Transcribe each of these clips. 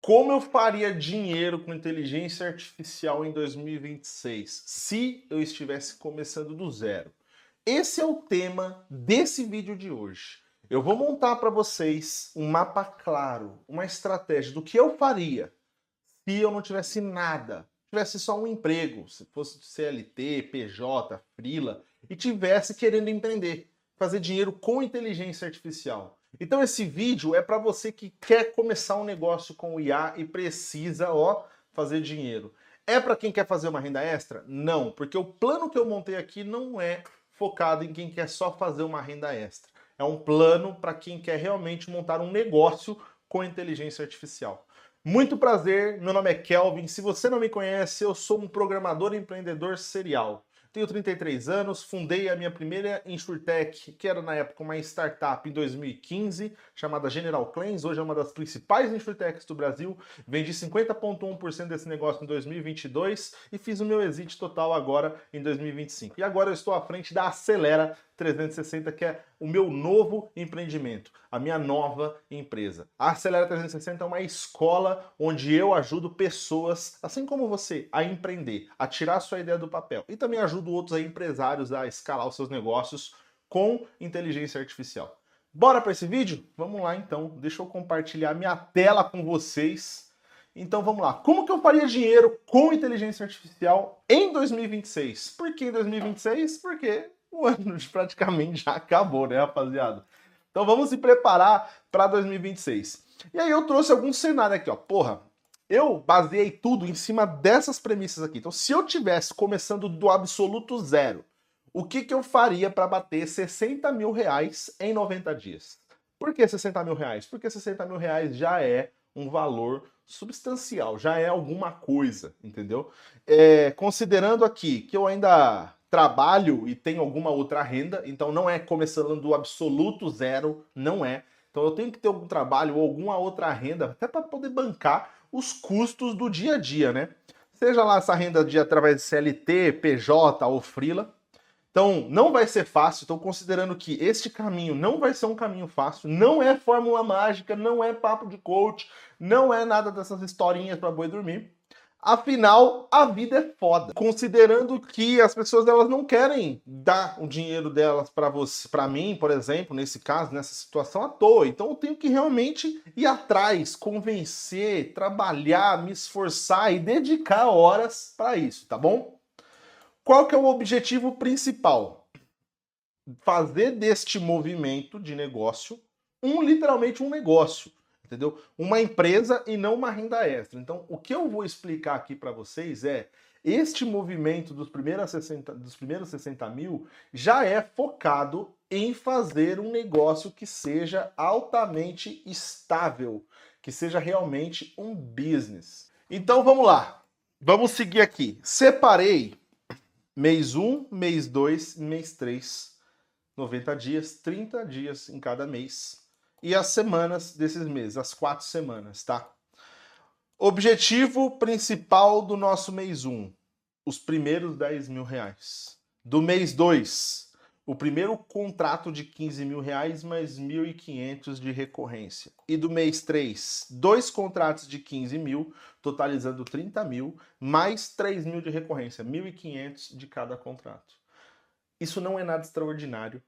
Como eu faria dinheiro com inteligência artificial em 2026, se eu estivesse começando do zero? Esse é o tema desse vídeo de hoje. Eu vou montar para vocês um mapa claro, uma estratégia do que eu faria se eu não tivesse nada, tivesse só um emprego, se fosse CLT, PJ, freela, e tivesse querendo empreender, fazer dinheiro com inteligência artificial. Então esse vídeo é para você que quer começar um negócio com o IA e precisa, fazer dinheiro. É para quem quer fazer uma renda extra? Não, porque o plano que eu montei aqui não é focado em quem quer só fazer uma renda extra. É um plano para quem quer realmente montar um negócio com inteligência artificial. Muito prazer, meu nome é Kelvin. Se você não me conhece, eu sou um programador empreendedor serial. Tenho 33 anos, fundei a minha primeira InsurTech, que era na época uma startup em 2015, chamada General Claims, hoje é uma das principais InsurTechs do Brasil. Vendi 50,1% desse negócio em 2022 e fiz o meu exit total agora em 2025. E agora eu estou à frente da Acelera 360, que é o meu novo empreendimento, a minha nova empresa. A Acelera 360 é uma escola onde eu ajudo pessoas, assim como você, a empreender, a tirar sua ideia do papel. E também ajudo outros empresários a escalar os seus negócios com inteligência artificial. Bora para esse vídeo? Vamos lá então, deixa eu compartilhar minha tela com vocês. Então vamos lá, como que eu faria dinheiro com inteligência artificial em 2026? Por que em 2026? Porque o ano praticamente já acabou, né, rapaziada? Então vamos se preparar para 2026. E aí eu trouxe alguns cenários aqui, ó. Porra, eu baseei tudo em cima dessas premissas aqui. Então se eu tivesse começando do absoluto zero, o que eu faria para bater 60 mil reais em 90 dias? Por que 60 mil reais? Porque 60 mil reais já é um valor substancial, já é alguma coisa, entendeu? Considerando aqui que eu ainda trabalho e tenho alguma outra renda, então não é começando do absoluto zero, não é. Então eu tenho que ter algum trabalho ou alguma outra renda, até para poder bancar os custos do dia a dia, né? Seja lá essa renda através de CLT, PJ ou freela. Então, não vai ser fácil. Estou considerando que este caminho não vai ser um caminho fácil. Não é fórmula mágica, não é papo de coach, não é nada dessas historinhas para boi dormir. Afinal, a vida é foda. Considerando que as pessoas elas não querem dar o dinheiro delas para você, para mim, por exemplo, nesse caso, nessa situação à toa. Então eu tenho que realmente ir atrás, convencer, trabalhar, me esforçar e dedicar horas para isso, tá bom? Qual que é o objetivo principal? Fazer deste movimento de negócio literalmente um negócio, entendeu? Uma empresa e não uma renda extra. Então, o que eu vou explicar aqui para vocês é este movimento dos primeiros 60 mil já é focado em fazer um negócio que seja altamente estável, que seja realmente um business. Então, vamos lá. Vamos seguir aqui. Separei mês 1, mês 2, mês 3, 90 dias, 30 dias em cada mês. E as semanas desses meses, as 4 semanas, tá? Objetivo principal do nosso mês 1, os primeiros 10 mil reais. Do mês 2, o primeiro contrato de 15 mil reais mais 1.500 de recorrência. E do mês 3, 2 contratos de 15 mil, totalizando 30 mil, mais 3 mil de recorrência, 1.500 de cada contrato. Isso não é nada extraordinário.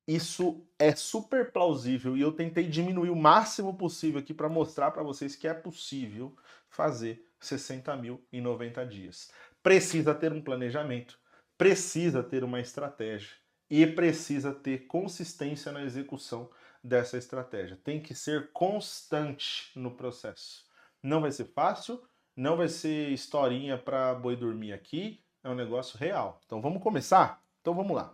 Isso é super plausível e eu tentei diminuir o máximo possível aqui para mostrar para vocês que é possível fazer 60 mil em 90 dias. Precisa ter um planejamento, precisa ter uma estratégia e precisa ter consistência na execução dessa estratégia. Tem que ser constante no processo. Não vai ser fácil, não vai ser historinha para boi dormir aqui, é um negócio real. Então vamos começar? Então vamos lá.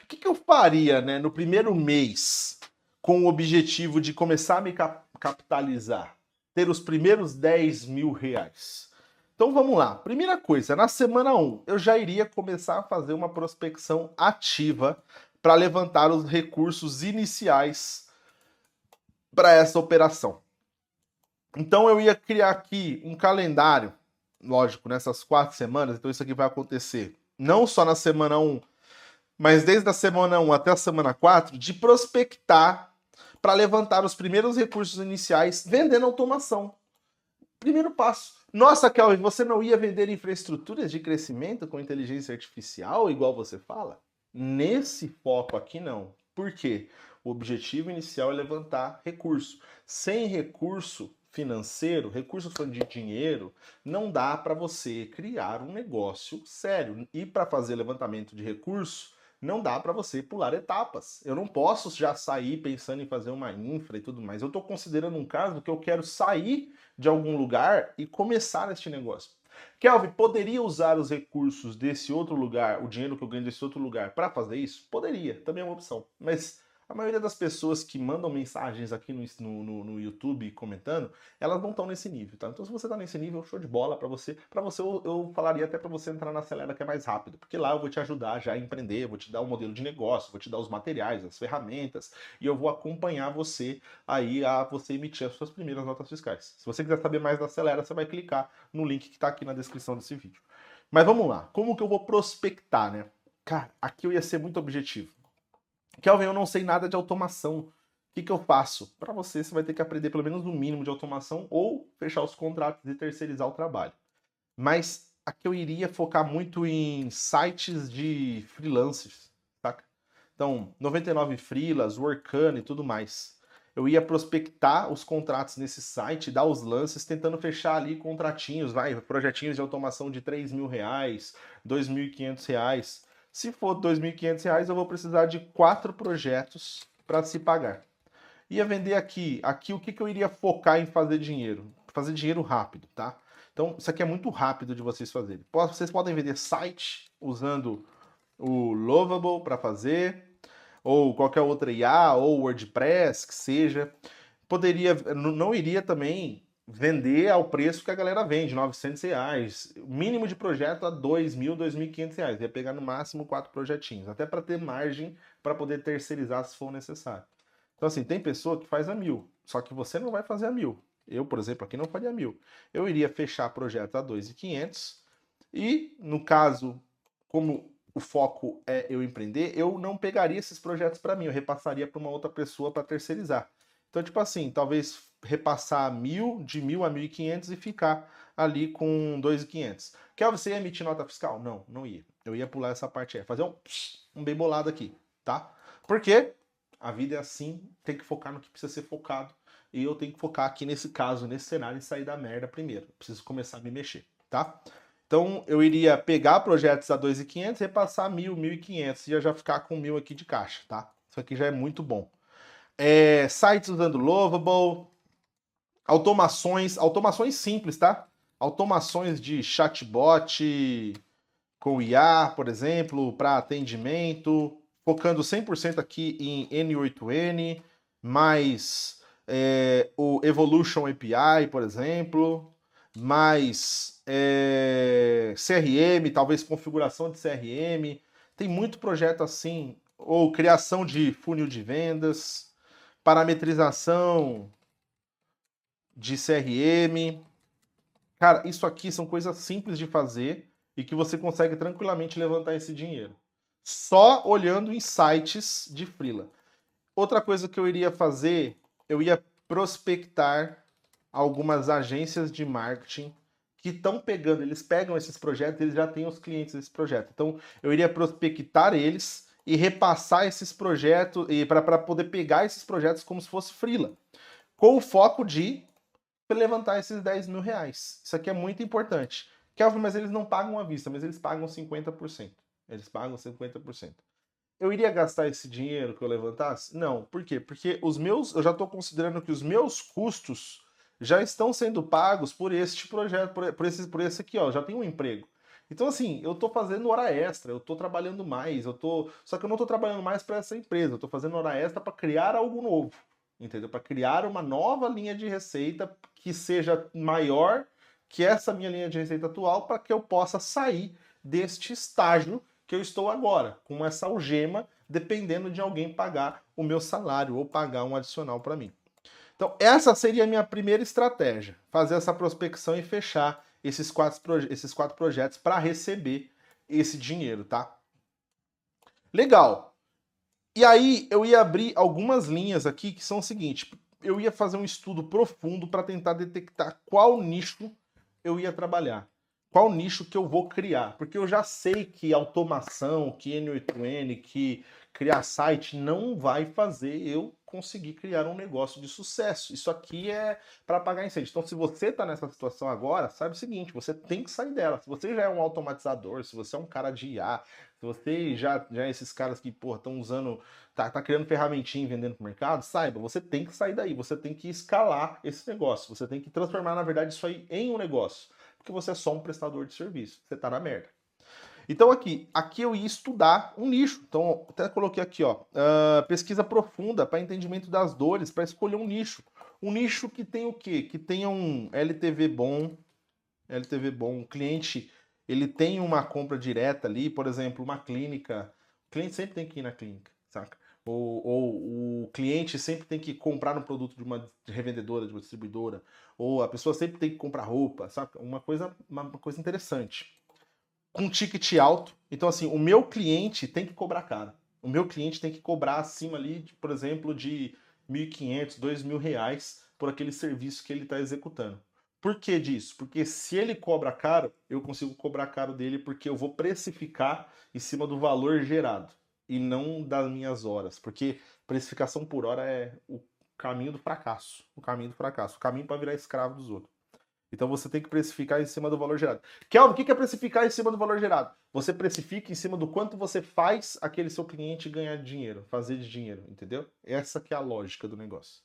O que eu faria, né, no primeiro mês com o objetivo de começar a me capitalizar? Ter os primeiros 10 mil reais. Então vamos lá. Primeira coisa, na semana 1, eu já iria começar a fazer uma prospecção ativa para levantar os recursos iniciais para essa operação. Então eu ia criar aqui um calendário, lógico, nessas 4 semanas, então isso aqui vai acontecer não só na semana 1, mas desde a semana 1 até a semana 4, de prospectar para levantar os primeiros recursos iniciais vendendo automação. Primeiro passo. Nossa, Kelvin, você não ia vender infraestruturas de crescimento com inteligência artificial, igual você fala? Nesse foco aqui, não. Por quê? O objetivo inicial é levantar recurso. Sem recurso financeiro, recurso de dinheiro, não dá para você criar um negócio sério. E para fazer levantamento de recurso, não dá para você pular etapas. Eu não posso já sair pensando em fazer uma infra e tudo mais. Eu estou considerando um caso que eu quero sair de algum lugar e começar este negócio. Kelvin, poderia usar os recursos desse outro lugar, o dinheiro que eu ganho desse outro lugar, para fazer isso? Poderia, também é uma opção. Mas a maioria das pessoas que mandam mensagens aqui no YouTube comentando, elas não estão nesse nível, tá? Então se você está nesse nível, show de bola para você. Para você eu falaria até para você entrar na Acelera, que é mais rápido, porque lá eu vou te ajudar já a empreender, vou te dar um modelo de negócio, vou te dar os materiais, as ferramentas, e eu vou acompanhar você aí a você emitir as suas primeiras notas fiscais. Se você quiser saber mais da Acelera, você vai clicar no link que está aqui na descrição desse vídeo. Mas vamos lá, como que eu vou prospectar, né? Cara, aqui eu ia ser muito objetivo. Kelvin, eu não sei nada de automação. O que eu faço? Para você vai ter que aprender pelo menos o mínimo de automação ou fechar os contratos e terceirizar o trabalho. Mas aqui eu iria focar muito em sites de freelancers, saca? Então, 99 Freelas, Workana e tudo mais. Eu ia prospectar os contratos nesse site, dar os lances, tentando fechar ali contratinhos, projetinhos de automação de R$3.000, R$2.500. Se for R$2.500, eu vou precisar de 4 projetos para se pagar. Ia vender aqui. Aqui o que eu iria focar em fazer dinheiro? Fazer dinheiro rápido, tá? Então, isso aqui é muito rápido de vocês fazerem. Vocês podem vender site usando o Lovable para fazer, ou qualquer outra IA, ou WordPress, que seja. Não iria também vender ao preço que a galera vende, R$900. O mínimo de projeto a R$2.000, R$2.500. Ia pegar no máximo 4 projetinhos, até para ter margem para poder terceirizar se for necessário. Então assim, tem pessoa que faz a 1.000, só que você não vai fazer a 1.000. Eu, por exemplo, aqui não faria 1.000. Eu iria fechar projeto a 2.500 e, no caso, como o foco é eu empreender, eu não pegaria esses projetos para mim, eu repassaria para uma outra pessoa para terceirizar. Então, tipo assim, talvez repassar 1.000, de 1.000 a 1.500 e ficar ali com 2.500. Quer você ia emitir nota fiscal? Não, não ia. Eu ia pular essa parte aí, fazer um bem bolado aqui, tá? Por quê? A vida é assim, tem que focar no que precisa ser focado. E eu tenho que focar aqui nesse caso, nesse cenário, e sair da merda primeiro. Preciso começar a me mexer, tá? Então eu iria pegar projetos a 2.500, repassar 1.000, 1.500 e já ficar com 1.000 aqui de caixa, tá? Isso aqui já é muito bom. Sites usando Lovable, automações simples, tá? Automações de chatbot com IA, por exemplo, para atendimento, focando 100% aqui em N8N, mais o Evolution API, por exemplo, mais CRM, talvez configuração de CRM. Tem muito projeto assim, ou criação de funil de vendas, parametrização de CRM. Cara, isso aqui são coisas simples de fazer e que você consegue tranquilamente levantar esse dinheiro. Só olhando em sites de freela. Outra coisa que eu iria fazer, eu ia prospectar algumas agências de marketing que estão pegando, eles pegam esses projetos, eles já têm os clientes desse projeto. Então, eu iria prospectar eles e repassar esses projetos, e para poder pegar esses projetos como se fosse freela, com o foco de levantar esses R$10.000. Isso aqui é muito importante. Kelvin, mas eles não pagam à vista, mas eles pagam 50%. Eles pagam 50%. Eu iria gastar esse dinheiro que eu levantasse? Não. Por quê? Porque eu já estou considerando que os meus custos já estão sendo pagos por este projeto, por esse aqui, ó. Já tem um emprego. Então, assim, eu estou fazendo hora extra, eu estou trabalhando mais, só que eu não estou trabalhando mais para essa empresa, eu estou fazendo hora extra para criar algo novo, entendeu? Para criar uma nova linha de receita que seja maior que essa minha linha de receita atual, para que eu possa sair deste estágio que eu estou agora, com essa algema, dependendo de alguém pagar o meu salário ou pagar um adicional para mim. Então, essa seria a minha primeira estratégia, fazer essa prospecção e fechar esses quatro projetos para receber esse dinheiro, tá? Legal. E aí eu ia abrir algumas linhas aqui que são o seguinte: eu ia fazer um estudo profundo para tentar detectar qual nicho eu ia trabalhar, qual nicho que eu vou criar, porque eu já sei que automação, que N8N, que criar site não vai fazer eu conseguir criar um negócio de sucesso. Isso aqui é para apagar incêndio. Então, se você está nessa situação agora, sabe o seguinte: você tem que sair dela. Se você já é um automatizador, se você é um cara de IA, se você já é esses caras que, pô, estão usando, tá criando ferramentinha e vendendo pro mercado, saiba, você tem que sair daí, você tem que escalar esse negócio, você tem que transformar, na verdade, isso aí em um negócio, porque você é só um prestador de serviço, você tá na merda. Então aqui eu ia estudar um nicho. Então até coloquei aqui, ó, pesquisa profunda para entendimento das dores, para escolher um nicho. Um nicho que tem o quê? Que tenha um LTV bom, o cliente ele tem uma compra direta ali, por exemplo, uma clínica. O cliente sempre tem que ir na clínica, saca? Ou o cliente sempre tem que comprar um produto de uma revendedora, de uma distribuidora, ou a pessoa sempre tem que comprar roupa, saca? Uma coisa interessante. Com ticket alto. Então, assim, o meu cliente tem que cobrar caro. O meu cliente tem que cobrar acima ali, por exemplo, de 1.500, R$ 2.000 por aquele serviço que ele está executando. Por que disso? Porque se ele cobra caro, eu consigo cobrar caro dele porque eu vou precificar em cima do valor gerado e não das minhas horas. Porque precificação por hora é o caminho do fracasso. O caminho do fracasso. O caminho para virar escravo dos outros. Então você tem que precificar em cima do valor gerado. Kelvin, o que é precificar em cima do valor gerado? Você precifica em cima do quanto você faz aquele seu cliente ganhar dinheiro, fazer de dinheiro, entendeu? Essa que é a lógica do negócio.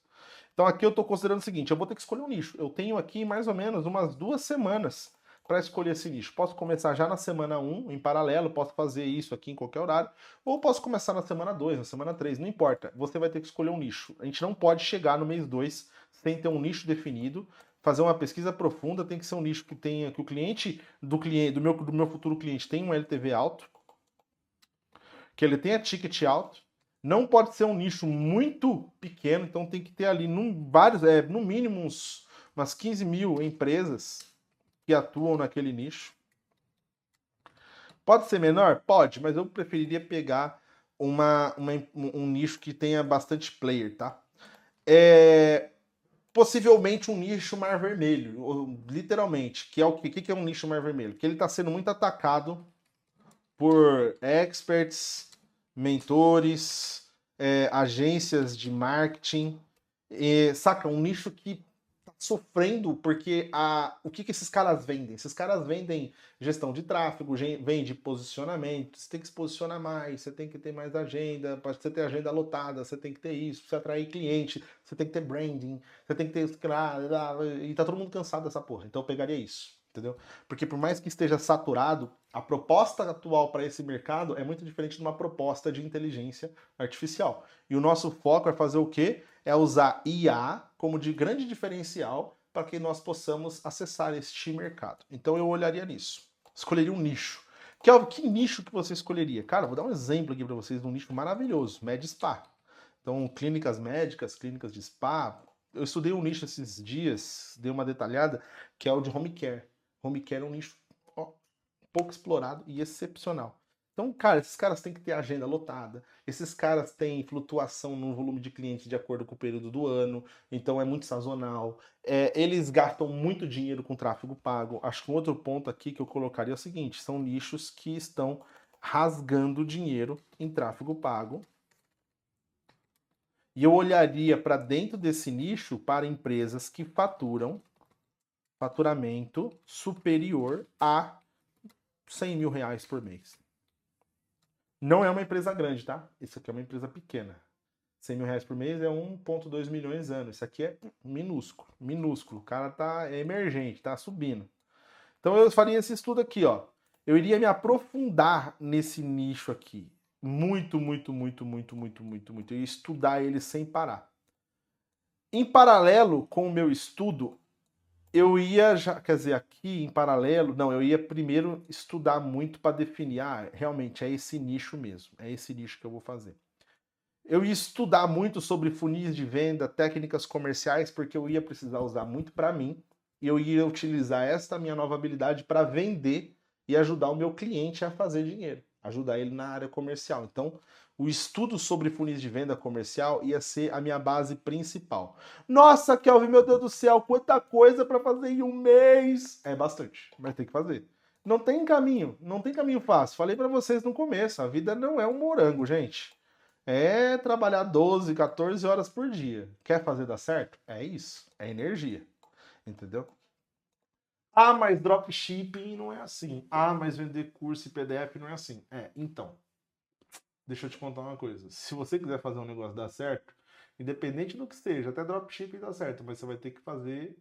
Então aqui eu estou considerando o seguinte: eu vou ter que escolher um nicho. Eu tenho aqui mais ou menos umas 2 semanas para escolher esse nicho. Posso começar já na semana 1, em paralelo, posso fazer isso aqui em qualquer horário, ou posso começar na semana 2, na semana 3, não importa. Você vai ter que escolher um nicho. A gente não pode chegar no mês 2 sem ter um nicho definido. Fazer uma pesquisa profunda, tem que ser um nicho que tenha, que o cliente do meu futuro cliente tenha um LTV alto, que ele tenha ticket alto. Não pode ser um nicho muito pequeno, então tem que ter ali no mínimo umas 15 mil empresas que atuam naquele nicho. Pode ser menor? Pode, mas eu preferiria pegar um nicho que tenha bastante player, tá? Possivelmente um nicho mar vermelho, literalmente, que é o que é um nicho mar vermelho? Que ele está sendo muito atacado por experts, mentores, agências de marketing, saca? Um nicho que tá sofrendo porque o que esses caras vendem? Esses caras vendem gestão de tráfego, vende posicionamento, você tem que se posicionar mais, você tem que ter mais agenda, para você ter agenda lotada, você tem que ter isso, para você atrair cliente, você tem que ter branding, você tem que ter... E tá todo mundo cansado dessa porra, então eu pegaria isso. Entendeu? Porque por mais que esteja saturado, a proposta atual para esse mercado é muito diferente de uma proposta de inteligência artificial. E o nosso foco é fazer o quê? É usar IA como de grande diferencial para que nós possamos acessar este mercado. Então eu olharia nisso. Escolheria um nicho. Que nicho que você escolheria? Cara, vou dar um exemplo aqui para vocês de um nicho maravilhoso, Med Spa. Então, clínicas médicas, clínicas de spa. Eu estudei um nicho esses dias, dei uma detalhada, que é o de home care. Home care é um nicho pouco explorado e excepcional. Então, cara, esses caras têm que ter agenda lotada, esses caras têm flutuação no volume de clientes de acordo com o período do ano, então é muito sazonal. Eles gastam muito dinheiro com tráfego pago. Acho que um outro ponto aqui que eu colocaria é o seguinte: são nichos que estão rasgando dinheiro em tráfego pago. E eu olharia para dentro desse nicho para empresas que faturam faturamento superior a R$ 100.000 por mês. Não é uma empresa grande, tá? Isso aqui é uma empresa pequena. R$ 100.000 por mês é 1,2 milhões ano. Isso aqui é minúsculo, minúsculo. O cara tá emergente, tá subindo. Então eu faria esse estudo aqui, ó. Eu iria me aprofundar nesse nicho aqui. Muito, muito, muito, muito, muito, muito, muito. E estudar ele sem parar. Em paralelo com o meu estudo, eu ia já, quer dizer, aqui em paralelo, não, eu ia primeiro estudar muito para definir, realmente é esse nicho mesmo, é esse nicho que eu vou fazer. Eu ia estudar muito sobre funis de venda, técnicas comerciais, porque eu ia precisar usar muito para mim, e eu ia utilizar esta minha nova habilidade para vender e ajudar o meu cliente a fazer dinheiro. ajudar ele na área comercial. Então, o estudo sobre funis de venda comercial ia ser a minha base principal. Nossa, Kelvin, meu Deus do céu, quanta coisa para fazer em um mês! É bastante, mas tem que fazer. Não tem caminho, não tem caminho fácil. Falei para vocês no começo, a vida não é um morango, gente. É trabalhar 12, 14 horas por dia. Quer fazer dar certo? É isso, é energia. Entendeu? Ah, mas dropshipping não é assim. Ah, mas vender curso e PDF não é assim. Então, deixa eu te contar uma coisa. Se você quiser fazer um negócio dar certo, independente do que seja, até dropshipping dá certo, mas você vai ter que fazer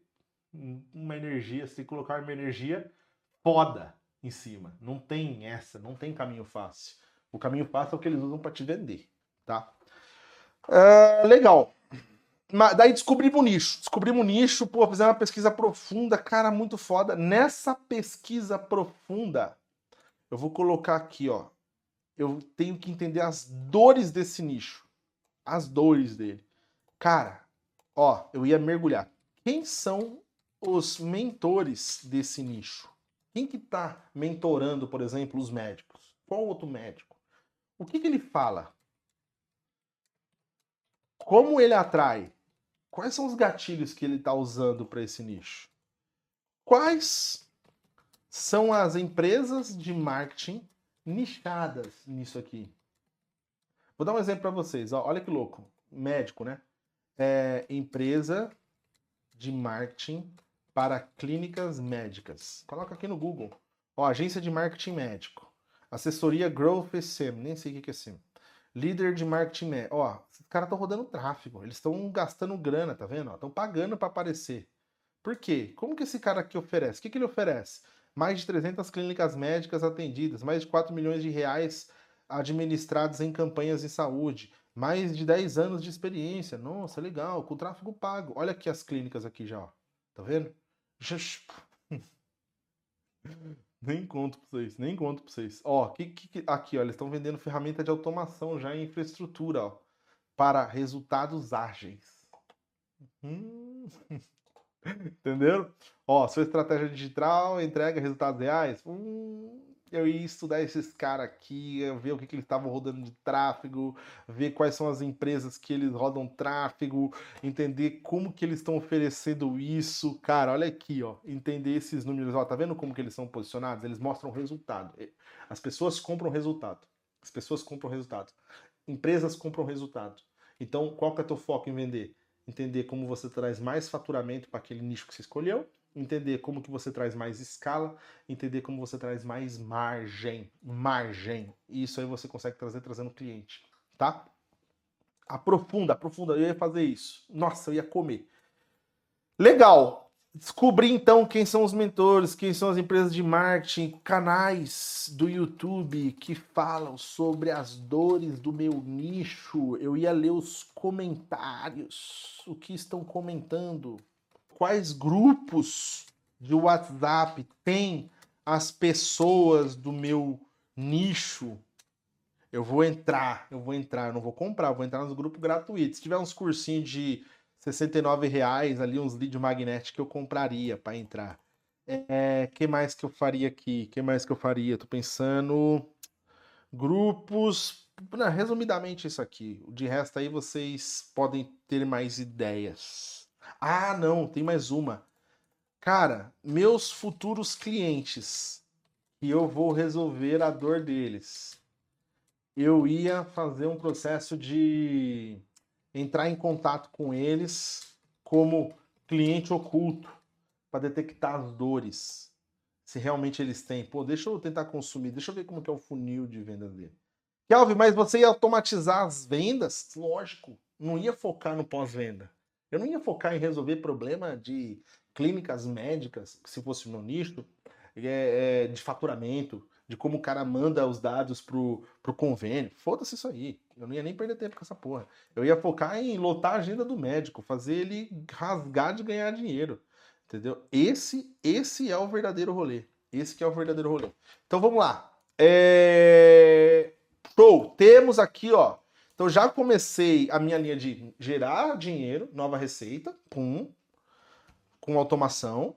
uma energia, você tem que colocar uma energia foda em cima. Não tem essa, não tem caminho fácil. O caminho fácil é o que eles usam para te vender, tá? Legal. Daí descobrimos um nicho, pô, fizemos uma pesquisa profunda, cara, muito foda. Nessa pesquisa profunda, eu vou colocar aqui, ó, eu tenho que entender as dores desse nicho, as dores dele. Cara, ó, eu ia mergulhar. Quem são os mentores desse nicho? Quem que tá mentorando, por exemplo, os médicos? Qual outro médico? O que ele fala? Como ele atrai? Quais são os gatilhos que ele está usando para esse nicho? Quais são as empresas de marketing nichadas nisso aqui? Vou dar um exemplo para vocês. Ó, olha que louco. Médico, né? Empresa de marketing para clínicas médicas. Coloca aqui no Google. Ó, agência de marketing médico. Assessoria Growth SEM. Nem sei o que é SEM. Líder de marketing médico. Ó, os caras estão rodando tráfego. Eles estão gastando grana, tá vendo? Estão pagando para aparecer. Por quê? Como que esse cara aqui oferece? O que ele oferece? Mais de 300 clínicas médicas atendidas, mais de 4 milhões de reais administrados em campanhas de saúde, mais de 10 anos de experiência. Nossa, legal, com tráfego pago. Olha aqui as clínicas aqui já, ó. Tá vendo? Nem conto pra vocês, nem conto pra vocês. Ó, aqui, ó, eles estão vendendo ferramenta de automação já em infraestrutura, ó, para resultados ágeis. Entendeu? Ó, sua estratégia digital entrega resultados reais? Eu ia estudar esses caras aqui, ver o que eles estavam rodando de tráfego, ver quais são as empresas que eles rodam tráfego, entender como que eles estão oferecendo isso. Cara, olha aqui, ó, entender esses números. Ó, tá vendo como que eles são posicionados? Eles mostram resultado. As pessoas compram resultado. As pessoas compram resultado. Empresas compram resultado. Então, qual que é o teu foco em vender? Entender como você traz mais faturamento para aquele nicho que você escolheu, entender como que você traz mais escala, entender como você traz mais margem. E isso aí você consegue trazer trazendo cliente, tá? Aprofunda, eu ia fazer isso. Nossa, eu ia comer. Legal. Descobri então quem são os mentores, quem são as empresas de marketing, canais do YouTube que falam sobre as dores do meu nicho. Eu ia ler os comentários, o que estão comentando, quais grupos de WhatsApp tem as pessoas do meu nicho. Eu não vou comprar, eu vou entrar nos grupos gratuitos. Se tiver uns cursinhos de R$ 69 ali, uns lead magnet que eu compraria para entrar. Que mais que eu faria aqui? Que mais que eu faria? Tô pensando. Grupos. Não, resumidamente isso aqui. De resto aí vocês podem ter mais ideias. Ah, não, tem mais uma. Cara, meus futuros clientes, que eu vou resolver a dor deles. Eu ia fazer um processo de entrar em contato com eles como cliente oculto para detectar as dores, se realmente eles têm. Pô, deixa eu tentar consumir, deixa eu ver como que é o funil de vendas dele. Kelvin, mas você ia automatizar as vendas? Lógico, não ia focar no pós-venda. Eu não ia focar em resolver problema de clínicas médicas, se fosse o meu nicho, de faturamento, de como o cara manda os dados pro convênio. Foda-se isso aí. Eu não ia nem perder tempo com essa porra. Eu ia focar em lotar a agenda do médico, fazer ele rasgar de ganhar dinheiro. Entendeu? Esse é o verdadeiro rolê. Esse que é o verdadeiro rolê. Então vamos lá. Show! Temos aqui, ó. Então já comecei a minha linha de gerar dinheiro, nova receita, com automação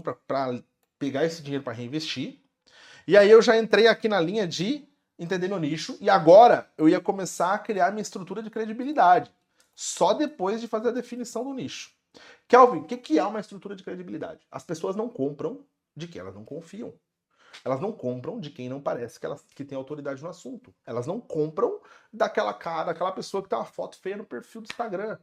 para pegar esse dinheiro para reinvestir. E aí eu já entrei aqui na linha de entender meu nicho e agora eu ia começar a criar minha estrutura de credibilidade. Só depois de fazer a definição do nicho. Kelvin, o que é uma estrutura de credibilidade? As pessoas não compram de quem elas não confiam. Elas não compram de quem não parece que tem autoridade no assunto. Elas não compram daquela pessoa que tem uma foto feia no perfil do Instagram.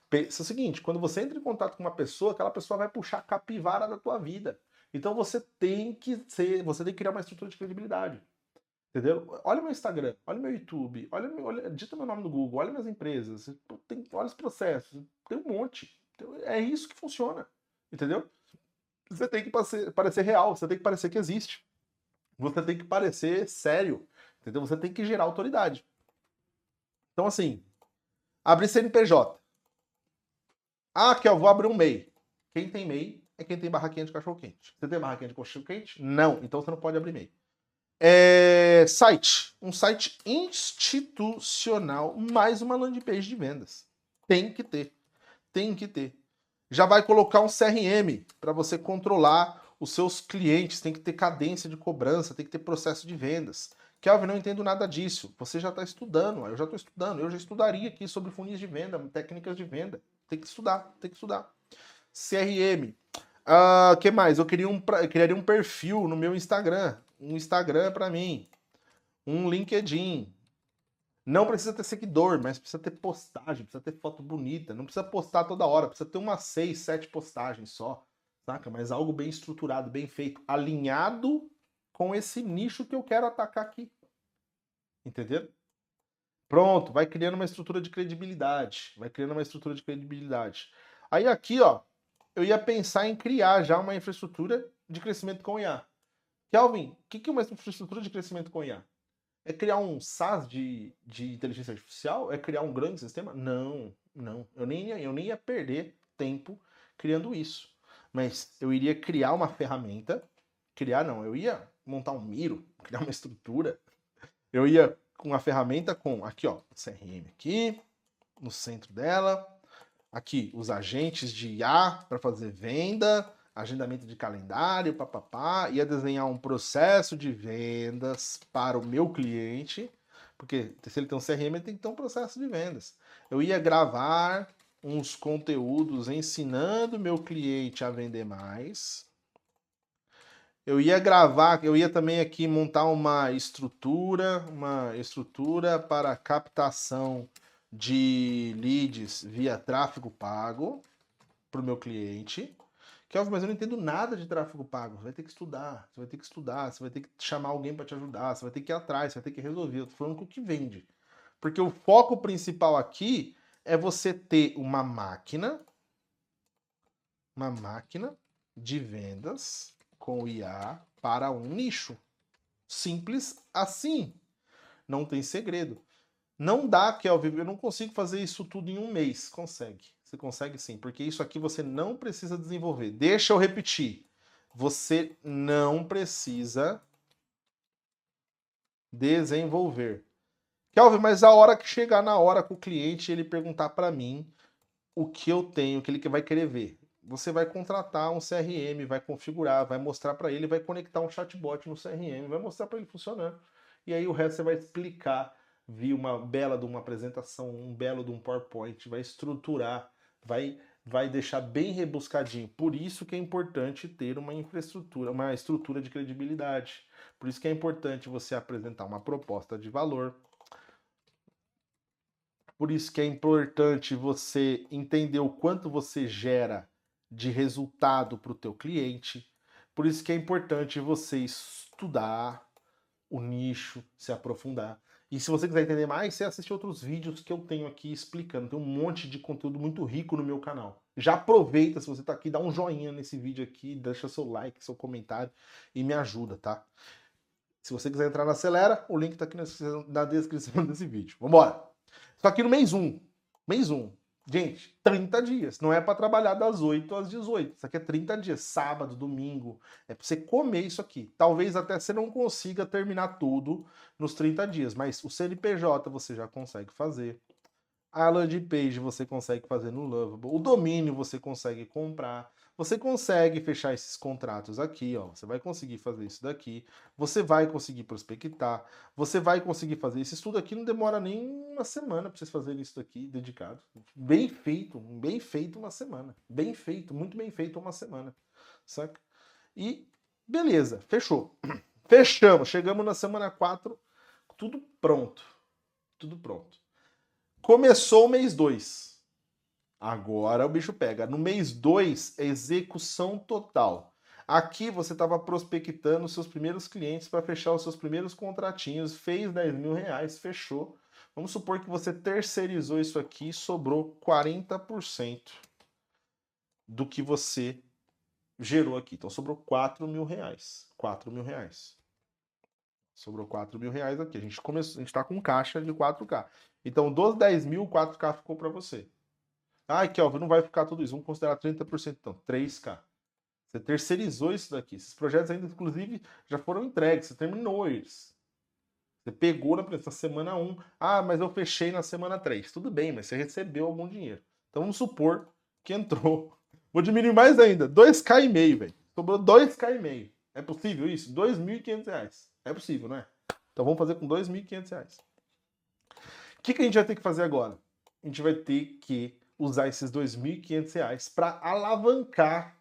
Pensa o seguinte, quando você entra em contato com uma pessoa, aquela pessoa vai puxar a capivara da tua vida. Então você tem que criar uma estrutura de credibilidade. Entendeu? Olha meu Instagram, olha meu YouTube, digita meu nome no Google, olha minhas empresas, olha os processos, tem um monte. É isso que funciona. Entendeu? Você tem que parecer real, você tem que parecer que existe. Você tem que parecer sério. Entendeu? Você tem que gerar autoridade. Então, assim, abrir CNPJ. Ah, que eu vou abrir um MEI. Quem tem MEI é quem tem barraquinha de cachorro-quente. Você tem barraquinha de cachorro-quente? Não. Então você não pode abrir MEI. Site. Um site institucional, mais uma landing page de vendas. Tem que ter. Tem que ter. Já vai colocar um CRM para você controlar os seus clientes. Tem que ter cadência de cobrança, tem que ter processo de vendas. Kelvin, não entendo nada disso. Você já está estudando, eu já estou estudando. Eu já estudaria aqui sobre funis de venda, técnicas de venda. Tem que estudar, tem que estudar. CRM. Que mais? Eu criaria um perfil no meu Instagram. Um Instagram para mim. Um LinkedIn. Não precisa ter seguidor, mas precisa ter postagem, precisa ter foto bonita. Não precisa postar toda hora, precisa ter umas 6, 7 postagens só. Saca? Mas algo bem estruturado, bem feito, alinhado com esse nicho que eu quero atacar aqui. Entenderam? Pronto, vai criando uma estrutura de credibilidade. Vai criando uma estrutura de credibilidade. Aí aqui, ó, eu ia pensar em criar já uma infraestrutura de crescimento com IA. Kelvin, o que é uma infraestrutura de crescimento com IA? É criar um SaaS de inteligência artificial? É criar um grande sistema? Não, não. Eu nem ia perder tempo criando isso. Mas eu iria criar uma ferramenta. Eu ia montar um Miro, criar uma estrutura. Eu ia com a ferramenta com, aqui ó, CRM aqui, no centro dela. Aqui, os agentes de IA para fazer venda, agendamento de calendário, papapá. Ia desenhar um processo de vendas para o meu cliente, porque se ele tem um CRM, ele tem que ter um processo de vendas. Eu ia gravar uns conteúdos ensinando meu cliente a vender mais. Eu ia também aqui montar uma estrutura para captação de leads via tráfego pago para o meu cliente. Kelvin, mas eu não entendo nada de tráfego pago. Você vai ter que estudar, você vai ter que chamar alguém para te ajudar, você vai ter que ir atrás, você vai ter que resolver. Eu tô falando com o que vende. Porque o foco principal aqui é você ter uma máquina de vendas com IA para um nicho. Simples assim. Não tem segredo. Não dá, Kelvin, eu não consigo fazer isso tudo em um mês. Consegue. Você consegue sim, porque isso aqui você não precisa desenvolver. Deixa eu repetir. Você não precisa desenvolver. Kelvin, mas a hora que chegar na hora com o cliente, ele perguntar para mim o que eu tenho, o que ele vai querer ver. Você vai contratar um CRM, vai configurar, vai mostrar para ele, vai conectar um chatbot no CRM, vai mostrar para ele funcionando. E aí o resto você vai explicar via uma bela de uma apresentação, um belo de um PowerPoint, vai estruturar, vai deixar bem rebuscadinho. Por isso que é importante ter uma infraestrutura, uma estrutura de credibilidade. Por isso que é importante você apresentar uma proposta de valor. Por isso que é importante você entender o quanto você gera de resultado para o teu cliente. Por isso que é importante você estudar o nicho, se aprofundar. E se você quiser entender mais, você assiste outros vídeos que eu tenho aqui explicando. Tem um monte de conteúdo muito rico no meu canal. Já aproveita, se você está aqui, dá um joinha nesse vídeo aqui, deixa seu like, seu comentário e me ajuda, tá? Se você quiser entrar na Acelera, o link está aqui na descrição desse vídeo. Vambora! Só que no mês 1. Mês 1. Gente, 30 dias. Não é para trabalhar das 8 às 18. Isso aqui é 30 dias. Sábado, domingo. É para você comer isso aqui. Talvez até você não consiga terminar tudo nos 30 dias. Mas o CNPJ você já consegue fazer. A landing page você consegue fazer no Lovable. O domínio você consegue comprar. você consegue fechar esses contratos aqui, ó. Você vai conseguir fazer isso daqui, você vai conseguir prospectar, você vai conseguir fazer isso. Isso tudo aqui não demora nem uma semana para vocês fazerem isso daqui dedicado. Bem feito uma semana. Bem feito, muito bem feito uma semana. Saca? E beleza, fechou. Fechamos, chegamos na semana 4, tudo pronto. Tudo pronto. Começou o mês 2. Agora o bicho pega. No mês 2, execução total. Aqui você estava prospectando seus primeiros clientes para fechar os seus primeiros contratinhos, fez 10 mil reais, fechou. Vamos supor que você terceirizou isso aqui e sobrou 40% do que você gerou aqui. Então sobrou 4 mil reais. 4 mil reais. Sobrou 4 mil reais aqui. A gente está com caixa de 4K. Então dos 10 mil, 4K ficou para você. Ai, Kelvin, não vai ficar tudo isso. Vamos considerar 30%, então. 3K. Você terceirizou isso daqui. Esses projetos ainda, inclusive, já foram entregues. Você terminou eles. Você pegou na semana 1. Ah, mas eu fechei na semana 3. Tudo bem, mas você recebeu algum dinheiro. Então vamos supor que entrou. Vou diminuir mais ainda. 2K e meio, velho. Sobrou 2K e meio. É possível isso? 2.500 reais. É possível, não é? Então vamos fazer com 2.500 reais. O que a gente vai ter que fazer agora? A gente vai ter que usar esses 2.500 reais para alavancar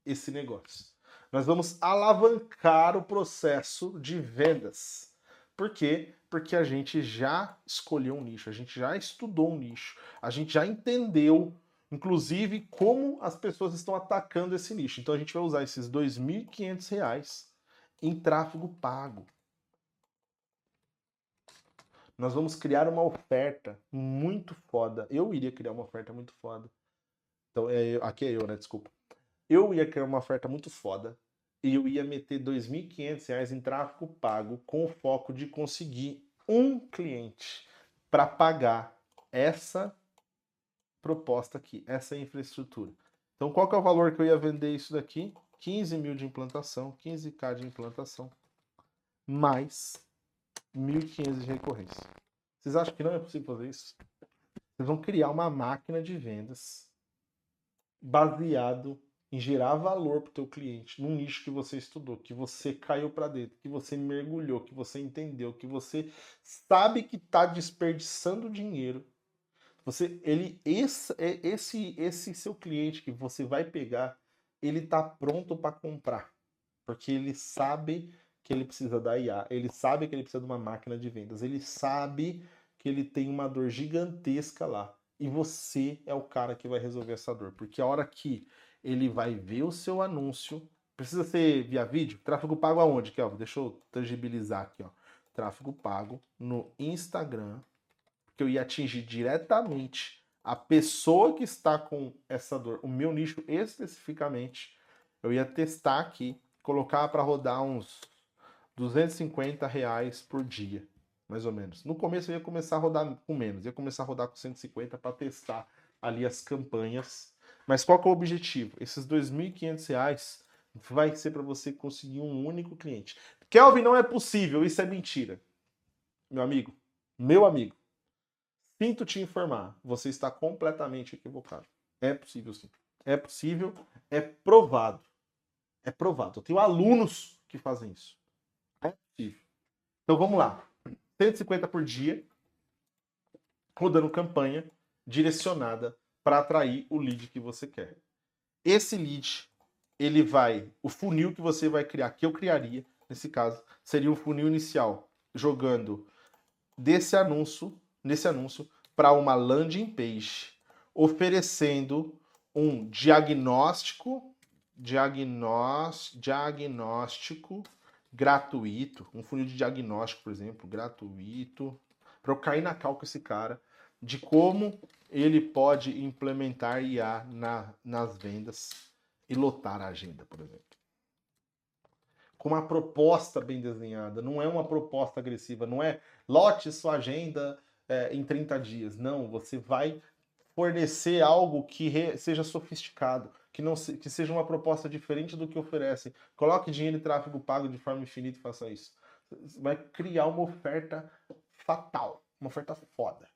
esse negócio. Nós vamos alavancar o processo de vendas. Por quê? Porque a gente já escolheu um nicho, a gente já estudou um nicho, a gente já entendeu, inclusive, como as pessoas estão atacando esse nicho. Então a gente vai usar esses 2.500 reais em tráfego pago. Nós vamos criar uma oferta muito foda. Eu iria criar uma oferta muito foda. Então, aqui é eu, né? Desculpa. Eu ia criar uma oferta muito foda e eu ia meter 2.500 reais em tráfego pago com o foco de conseguir um cliente para pagar essa proposta aqui, essa infraestrutura. Então, qual que é o valor que eu ia vender isso daqui? 15 mil de implantação, 15K de implantação, mais 1.500 de recorrência. Vocês acham que não é possível fazer isso? Vocês vão criar uma máquina de vendas baseado em gerar valor para o teu cliente, num nicho que você estudou, que você caiu para dentro, que você mergulhou, que você entendeu, que você sabe que está desperdiçando dinheiro. Esse seu cliente que você vai pegar, ele está pronto para comprar, porque ele sabe que ele precisa da IA, ele sabe que ele precisa de uma máquina de vendas, ele sabe que ele tem uma dor gigantesca lá. E você é o cara que vai resolver essa dor. Porque a hora que ele vai ver o seu anúncio, precisa ser via vídeo? Tráfego pago aonde, Kelvin? Deixa eu tangibilizar aqui, ó. Tráfego pago no Instagram, que eu ia atingir diretamente a pessoa que está com essa dor, o meu nicho especificamente. Eu ia testar aqui, colocar para rodar uns 250 reais por dia, mais ou menos. No começo eu ia começar a rodar com menos, ia começar a rodar com 150 para testar ali as campanhas. Mas qual que é o objetivo? Esses 2.500 reais vai ser para você conseguir um único cliente. Kelvin, não é possível, isso é mentira. Meu amigo, sinto te informar, você está completamente equivocado. É possível sim. É possível, é provado. É provado. Eu tenho alunos que fazem isso. É possível. Então vamos lá. 150 por dia, rodando campanha direcionada para atrair o lead que você quer. Esse lead, ele vai, o funil que você vai criar, que eu criaria, nesse caso, seria o funil inicial, jogando nesse anúncio, para uma landing page, oferecendo um diagnóstico gratuito, um funil de diagnóstico, por exemplo, gratuito, para eu cair na cal com esse cara, de como ele pode implementar IA nas vendas e lotar a agenda, por exemplo. Com uma proposta bem desenhada, não é uma proposta agressiva, não é lote sua agenda em 30 dias. Não, você vai fornecer algo que seja sofisticado, que seja uma proposta diferente do que oferecem. Coloque dinheiro em tráfego pago de forma infinita e faça isso. Vai criar uma oferta fatal, uma oferta foda.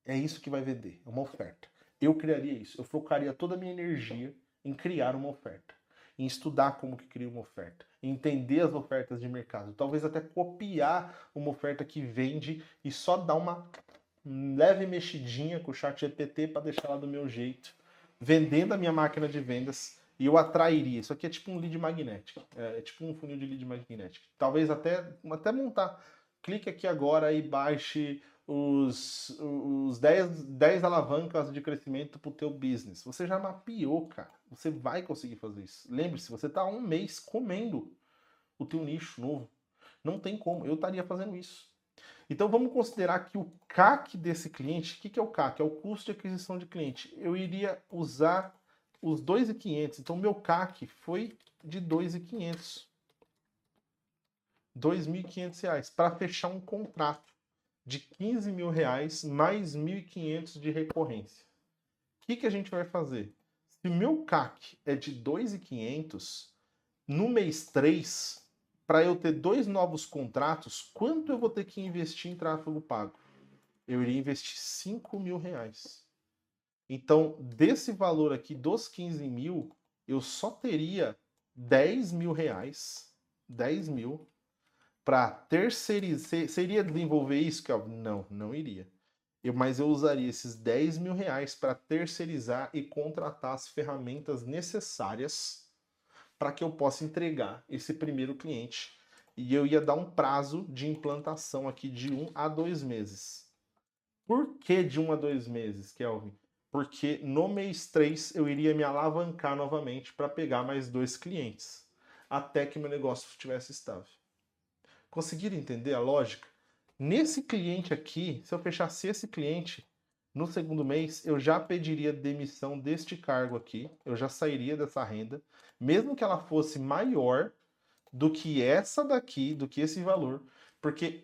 É isso que vai vender, é uma oferta. Eu criaria isso, eu focaria toda a minha energia em criar uma oferta, em estudar como que cria uma oferta, em entender as ofertas de mercado, talvez até copiar uma oferta que vende e só dar uma leve mexidinha com o chat GPT para deixar ela do meu jeito, vendendo a minha máquina de vendas, e eu atrairia. Isso aqui é tipo um lead magnético, é tipo um funil de lead magnético. Talvez até montar. Clique aqui agora e baixe os 10 alavancas de crescimento para o teu business. Você já mapeou, cara. Você vai conseguir fazer isso. Lembre-se, você está há um mês comendo o teu nicho novo. Não tem como. Eu estaria fazendo isso. Então vamos considerar que o CAC desse cliente, o que é o CAC? É o custo de aquisição de cliente. Eu iria usar os 2.500. Então meu CAC foi de 2.500. R$ 2.500 para fechar um contrato de R$ 15.000 mais 1.500 de recorrência. O que a gente vai fazer? Se o meu CAC é de 2.500, no mês 3, para eu ter 2 novos contratos, quanto eu vou ter que investir em tráfego pago? Eu iria investir R$ 5.000. Então, desse valor aqui, dos 15.000, eu só teria R$ 10.000, 10 mil, para terceirizar. Seria desenvolver isso, Kelvin? Não, não iria. Mas eu usaria esses R$ 10.000 para terceirizar e contratar as ferramentas necessárias para que eu possa entregar esse primeiro cliente. E eu ia dar um prazo de implantação aqui de 1 a 2 meses. Por que de 1 a 2 meses, Kelvin? Porque no mês 3 eu iria me alavancar novamente para pegar mais 2 clientes, até que meu negócio estivesse estável. Conseguiram entender a lógica? Nesse cliente aqui, se eu fechasse esse cliente, no segundo mês, eu já pediria demissão deste cargo aqui, eu já sairia dessa renda, mesmo que ela fosse maior do que essa daqui, do que esse valor, porque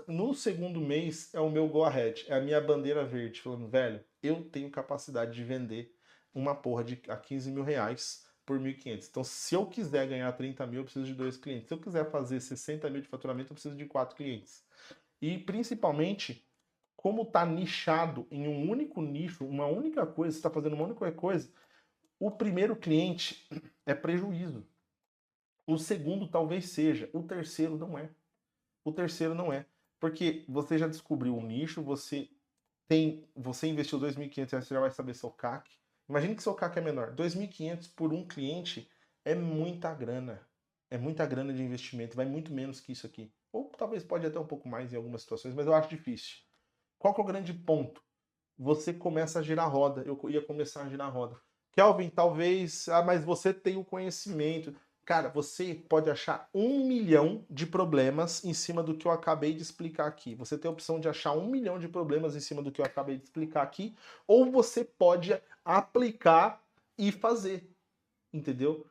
no segundo mês é o meu go ahead, é a minha bandeira verde, falando, velho, eu tenho capacidade de vender uma porra a R$ 15.000 por 1.500. Então, se eu quiser ganhar 30 mil, eu preciso de 2 clientes. Se eu quiser fazer 60 mil de faturamento, eu preciso de 4 clientes. E, principalmente, como está nichado em um único nicho, uma única coisa, você está fazendo uma única coisa, o primeiro cliente é prejuízo. O segundo talvez seja, o terceiro não é. O terceiro não é. Porque você já descobriu um nicho, você investiu R$ 2.500, você já vai saber seu CAC. Imagine que seu CAC é menor. 2.500 por um cliente é muita grana. É muita grana de investimento, vai muito menos que isso aqui. Ou talvez pode até um pouco mais em algumas situações, mas eu acho difícil. Qual que é o grande ponto? Você começa a girar roda. Eu ia começar a girar roda. Kelvin, talvez, mas você tem o conhecimento. Cara, você pode achar 1 milhão de problemas em cima do que eu acabei de explicar aqui. Você tem a opção de achar 1 milhão de problemas em cima do que eu acabei de explicar aqui, ou você pode aplicar e fazer, entendeu?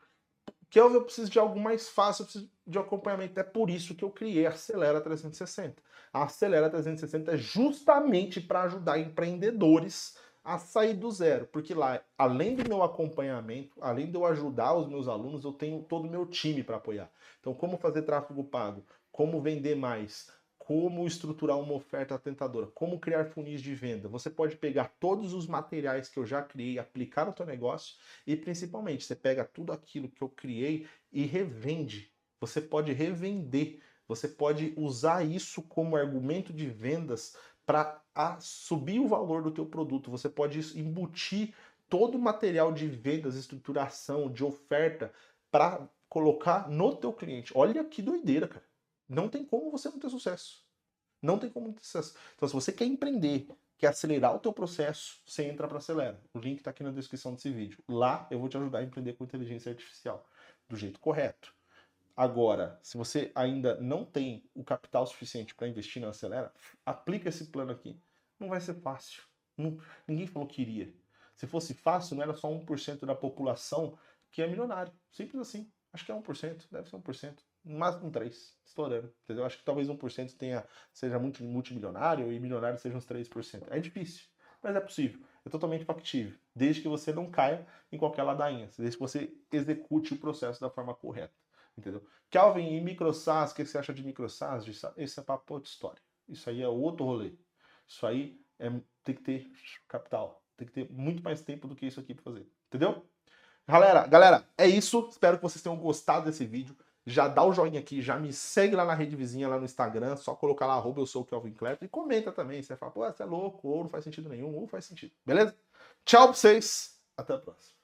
Kelvin, eu preciso de algo mais fácil, eu preciso de acompanhamento. É por isso que eu criei a Acelera 360. A Acelera 360 é justamente para ajudar empreendedores a sair do zero. Porque lá, além do meu acompanhamento, além de eu ajudar os meus alunos, eu tenho todo o meu time para apoiar. Então, como fazer tráfego pago, como vender mais, como estruturar uma oferta tentadora, como criar funis de venda. Você pode pegar todos os materiais que eu já criei, aplicar no teu negócio e principalmente você pega tudo aquilo que eu criei e revende. Você pode revender. Você pode usar isso como argumento de vendas para subir o valor do teu produto. Você pode embutir todo o material de vendas, estruturação, de oferta para colocar no teu cliente. Olha que doideira, cara. Não tem como você não ter sucesso. Não tem como ter sucesso. Então, se você quer empreender, quer acelerar o teu processo, você entra para Acelera. O link está aqui na descrição desse vídeo. Lá eu vou te ajudar a empreender com inteligência artificial, do jeito correto. Agora, se você ainda não tem o capital suficiente para investir na Acelera, aplica esse plano aqui. Não vai ser fácil. Ninguém falou que iria. Se fosse fácil, não era só 1% da população que é milionário. Simples assim. Acho que é 1%, deve ser 1%. No máximo 3%, estourando. Entendeu? Acho que talvez 1% seja muito multimilionário e milionário seja uns 3%. É difícil, mas é possível. É totalmente factível. Desde que você não caia em qualquer ladainha. Desde que você execute o processo da forma correta. Entendeu? Kelvin, e microsas, o que você acha de microsas? Esse é papo de história. Isso aí é outro rolê. Isso aí tem que ter capital. Tem que ter muito mais tempo do que isso aqui para fazer. Entendeu? Galera, é isso. Espero que vocês tenham gostado desse vídeo. Já dá o joinha aqui, já me segue lá na rede vizinha, lá no Instagram, só colocar lá, @eu sou o Kelvin Cleto, e comenta também. Você fala, pô, você é louco, ou não faz sentido nenhum, ou faz sentido. Beleza? Tchau pra vocês. Até a próxima.